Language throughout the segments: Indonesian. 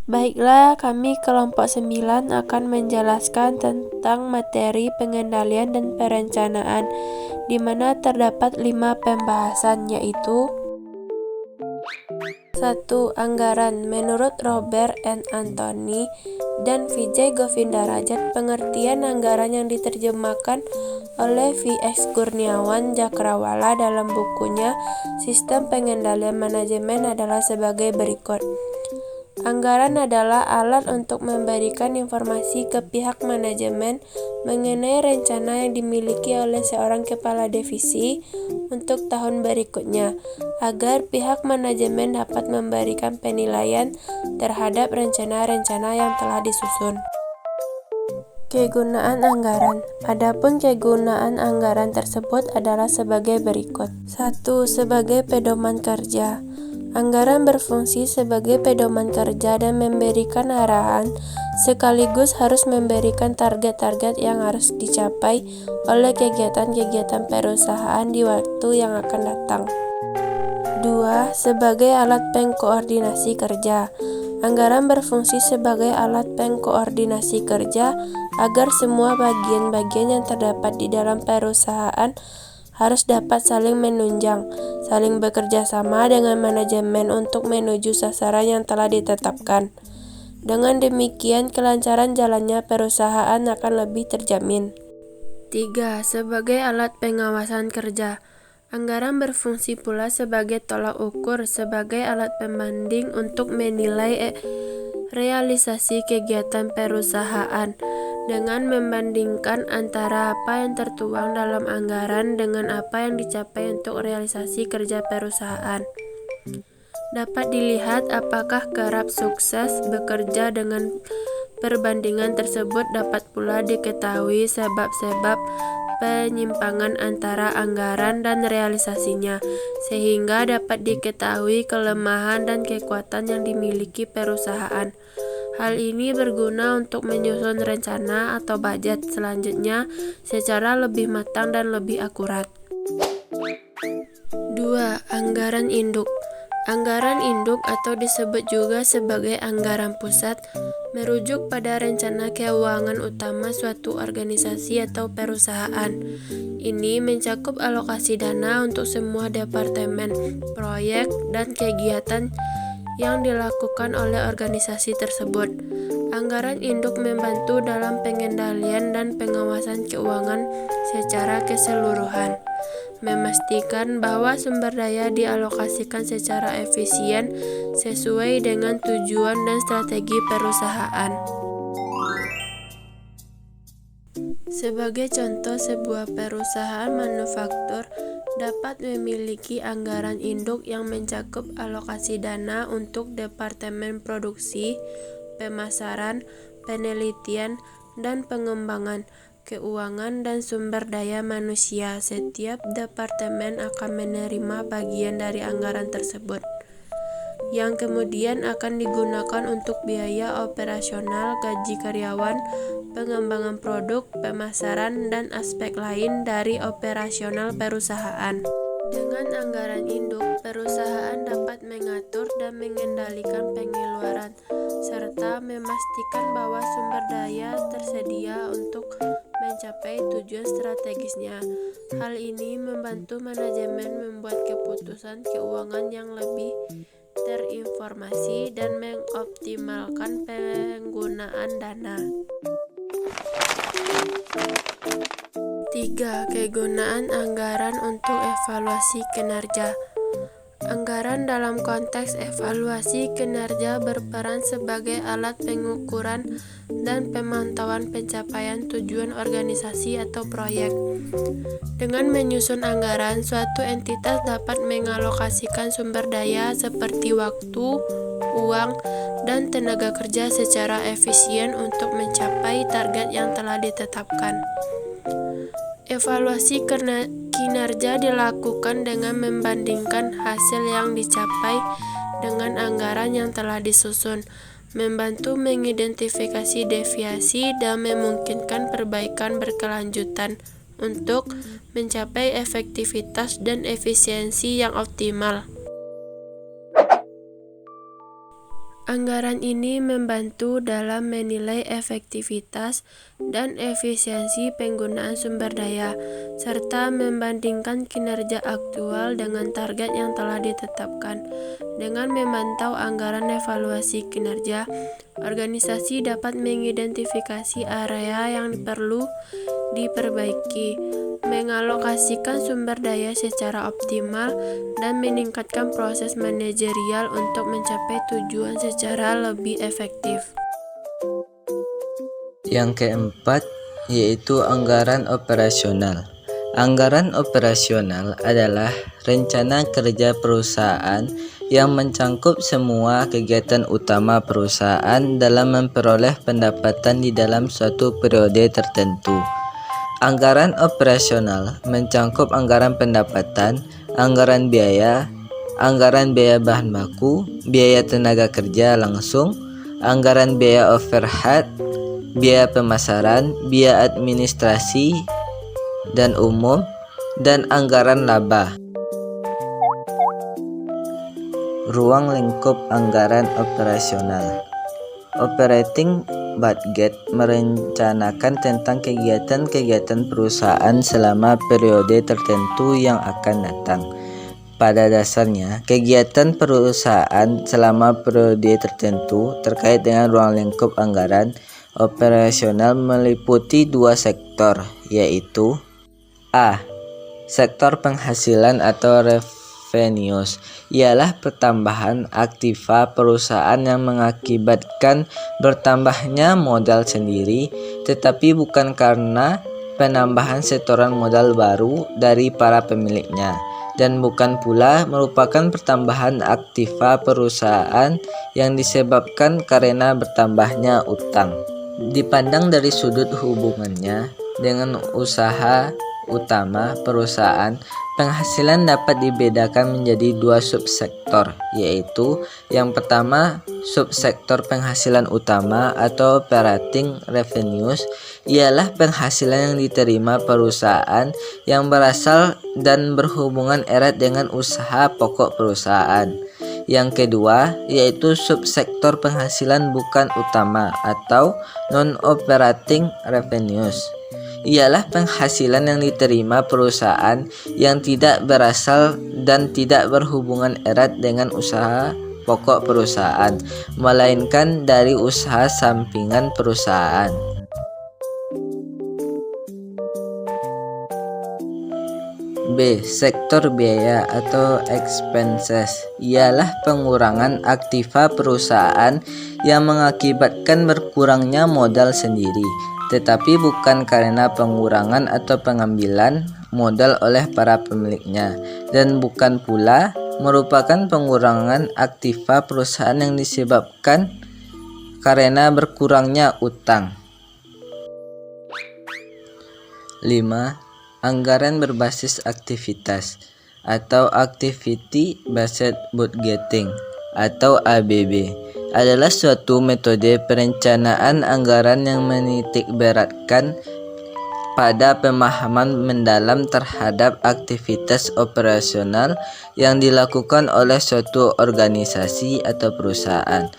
Baiklah, kami kelompok 9 akan menjelaskan tentang materi pengendalian dan perencanaan, di mana terdapat 5 pembahasan, yaitu 1. Anggaran. Menurut Robert N. Anthony dan Vijay Govindarajat, pengertian anggaran yang diterjemahkan oleh V.X. Kurniawan Jakrawala dalam bukunya Sistem Pengendalian Manajemen adalah sebagai berikut. Anggaran adalah alat untuk memberikan informasi ke pihak manajemen mengenai rencana yang dimiliki oleh seorang kepala divisi untuk tahun berikutnya, agar pihak manajemen dapat memberikan penilaian terhadap rencana-rencana yang telah disusun. Kegunaan anggaran. Adapun kegunaan anggaran tersebut adalah sebagai berikut. 1. Sebagai pedoman kerja. Anggaran berfungsi sebagai pedoman kerja dan memberikan arahan, sekaligus harus memberikan target-target yang harus dicapai oleh kegiatan-kegiatan perusahaan di waktu yang akan datang. 2. Sebagai alat pengkoordinasi kerja. Anggaran berfungsi sebagai alat pengkoordinasi kerja agar semua bagian-bagian yang terdapat di dalam perusahaan harus dapat saling menunjang, saling bekerja sama dengan manajemen untuk menuju sasaran yang telah ditetapkan. Dengan demikian, kelancaran jalannya perusahaan akan lebih terjamin. 3. Sebagai alat pengawasan kerja. Anggaran berfungsi pula sebagai tolak ukur, sebagai alat pembanding untuk menilai realisasi kegiatan perusahaan, dengan membandingkan antara apa yang tertuang dalam anggaran dengan apa yang dicapai untuk realisasi kerja perusahaan. Dapat dilihat apakah kerap sukses bekerja dengan perbandingan tersebut. Dapat pula diketahui sebab-sebab penyimpangan antara anggaran dan realisasinya, sehingga dapat diketahui kelemahan dan kekuatan yang dimiliki perusahaan. Hal ini berguna untuk menyusun rencana atau budget selanjutnya secara lebih matang dan lebih akurat. 2. Anggaran induk. Anggaran induk atau disebut juga sebagai anggaran pusat merujuk pada rencana keuangan utama suatu organisasi atau perusahaan. Ini mencakup alokasi dana untuk semua departemen, proyek, dan kegiatan yang dilakukan oleh organisasi tersebut. Anggaran induk membantu dalam pengendalian dan pengawasan keuangan secara keseluruhan, memastikan bahwa sumber daya dialokasikan secara efisien sesuai dengan tujuan dan strategi perusahaan. Sebagai contoh, sebuah perusahaan manufaktur dapat memiliki anggaran induk yang mencakup alokasi dana untuk departemen produksi, pemasaran, penelitian, dan pengembangan, keuangan, dan sumber daya manusia. Setiap departemen akan menerima bagian dari anggaran tersebut, yang kemudian akan digunakan untuk biaya operasional, gaji karyawan, pengembangan produk, pemasaran, dan aspek lain dari operasional perusahaan. Dengan anggaran induk, perusahaan dapat mengatur dan mengendalikan pengeluaran, serta memastikan bahwa sumber daya tersedia untuk mencapai tujuan strategisnya. Hal ini membantu manajemen membuat keputusan keuangan yang lebih terinformasi dan mengoptimalkan penggunaan dana. 3. Kegunaan anggaran untuk evaluasi kinerja. Anggaran dalam konteks evaluasi kinerja berperan sebagai alat pengukuran dan pemantauan pencapaian tujuan organisasi atau proyek. Dengan menyusun anggaran, suatu entitas dapat mengalokasikan sumber daya seperti waktu, uang, dan tenaga kerja secara efisien untuk mencapai target yang telah ditetapkan. Evaluasi kinerja dilakukan dengan membandingkan hasil yang dicapai dengan anggaran yang telah disusun, membantu mengidentifikasi deviasi dan memungkinkan perbaikan berkelanjutan untuk mencapai efektivitas dan efisiensi yang optimal. Anggaran ini membantu dalam menilai efektivitas dan efisiensi penggunaan sumber daya, serta membandingkan kinerja aktual dengan target yang telah ditetapkan. Dengan memantau anggaran evaluasi kinerja, organisasi dapat mengidentifikasi area yang perlu diperbaiki, mengalokasikan sumber daya secara optimal, dan meningkatkan proses manajerial untuk mencapai tujuan secara lebih efektif. Yang keempat, yaitu anggaran operasional. Anggaran operasional adalah rencana kerja perusahaan yang mencangkup semua kegiatan utama perusahaan dalam memperoleh pendapatan di dalam suatu periode tertentu. Anggaran operasional mencangkup anggaran pendapatan, anggaran biaya bahan baku, biaya tenaga kerja langsung, anggaran biaya overhead, biaya pemasaran, biaya administrasi dan umum, dan anggaran laba. Ruang lingkup anggaran operasional. Operating budget merencanakan tentang kegiatan-kegiatan perusahaan selama periode tertentu yang akan datang. Pada dasarnya, kegiatan perusahaan selama periode tertentu terkait dengan ruang lingkup anggaran operasional meliputi dua sektor, yaitu A. Sektor penghasilan atau revenues, ialah pertambahan aktiva perusahaan yang mengakibatkan bertambahnya modal sendiri, tetapi bukan karena penambahan setoran modal baru dari para pemiliknya, dan bukan pula merupakan pertambahan aktiva perusahaan yang disebabkan karena bertambahnya utang. Dipandang dari sudut hubungannya dengan usaha utama perusahaan, penghasilan dapat dibedakan menjadi dua subsektor, yaitu yang pertama, subsektor penghasilan utama atau operating revenues, ialah penghasilan yang diterima perusahaan yang berasal dan berhubungan erat dengan usaha pokok perusahaan. Yang kedua, yaitu subsektor penghasilan bukan utama atau non-operating revenues, ialah penghasilan yang diterima perusahaan yang tidak berasal dan tidak berhubungan erat dengan usaha pokok perusahaan, melainkan dari usaha sampingan perusahaan. B. Sektor biaya atau expenses, ialah pengurangan aktiva perusahaan yang mengakibatkan berkurangnya modal sendiri, tetapi bukan karena pengurangan atau pengambilan modal oleh para pemiliknya, dan bukan pula merupakan pengurangan aktiva perusahaan yang disebabkan karena berkurangnya utang. 5. Anggaran berbasis aktivitas atau Activity Based Budgeting atau ABB adalah suatu metode perencanaan anggaran yang menitikberatkan pada pemahaman mendalam terhadap aktivitas operasional yang dilakukan oleh suatu organisasi atau perusahaan.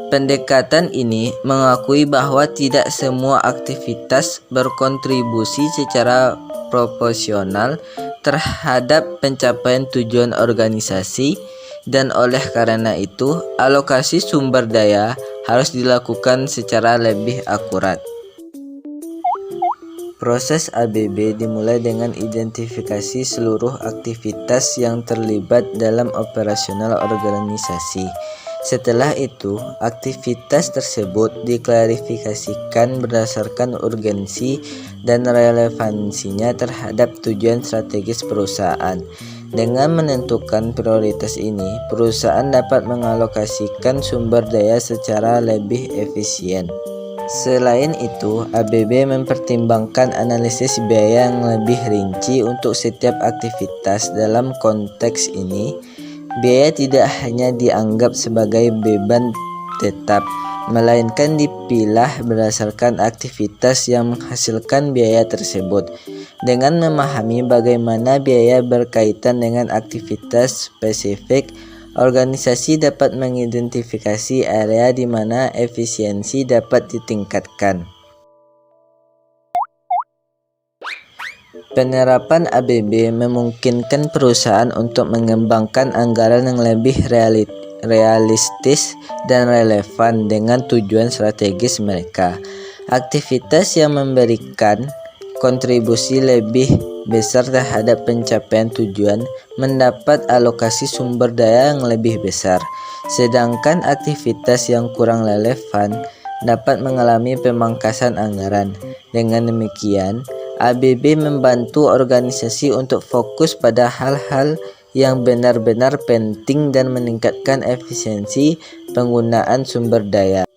Pendekatan ini mengakui bahwa tidak semua aktivitas berkontribusi secara proporsional terhadap pencapaian tujuan organisasi, dan oleh karena itu alokasi sumber daya harus dilakukan secara lebih akurat. Proses ABB dimulai dengan identifikasi seluruh aktivitas yang terlibat dalam operasional organisasi. Setelah itu, aktivitas tersebut diklarifikasikan berdasarkan urgensi dan relevansinya terhadap tujuan strategis perusahaan. Dengan menentukan prioritas ini, perusahaan dapat mengalokasikan sumber daya secara lebih efisien. Selain itu, ABB mempertimbangkan analisis biaya yang lebih rinci untuk setiap aktivitas. Dalam konteks ini, biaya tidak hanya dianggap sebagai beban tetap, melainkan dipilah berdasarkan aktivitas yang menghasilkan biaya tersebut. Dengan memahami bagaimana biaya berkaitan dengan aktivitas spesifik, Organisasi dapat mengidentifikasi area di mana efisiensi dapat ditingkatkan. Penerapan ABB memungkinkan perusahaan untuk mengembangkan anggaran yang lebih realistis dan relevan dengan tujuan strategis mereka. Aktivitas yang memberikan kontribusi lebih besar terhadap pencapaian tujuan mendapat alokasi sumber daya yang lebih besar, sedangkan aktivitas yang kurang relevan dapat mengalami pemangkasan anggaran. Dengan demikian, ABB membantu organisasi untuk fokus pada hal-hal yang benar-benar penting dan meningkatkan efisiensi penggunaan sumber daya.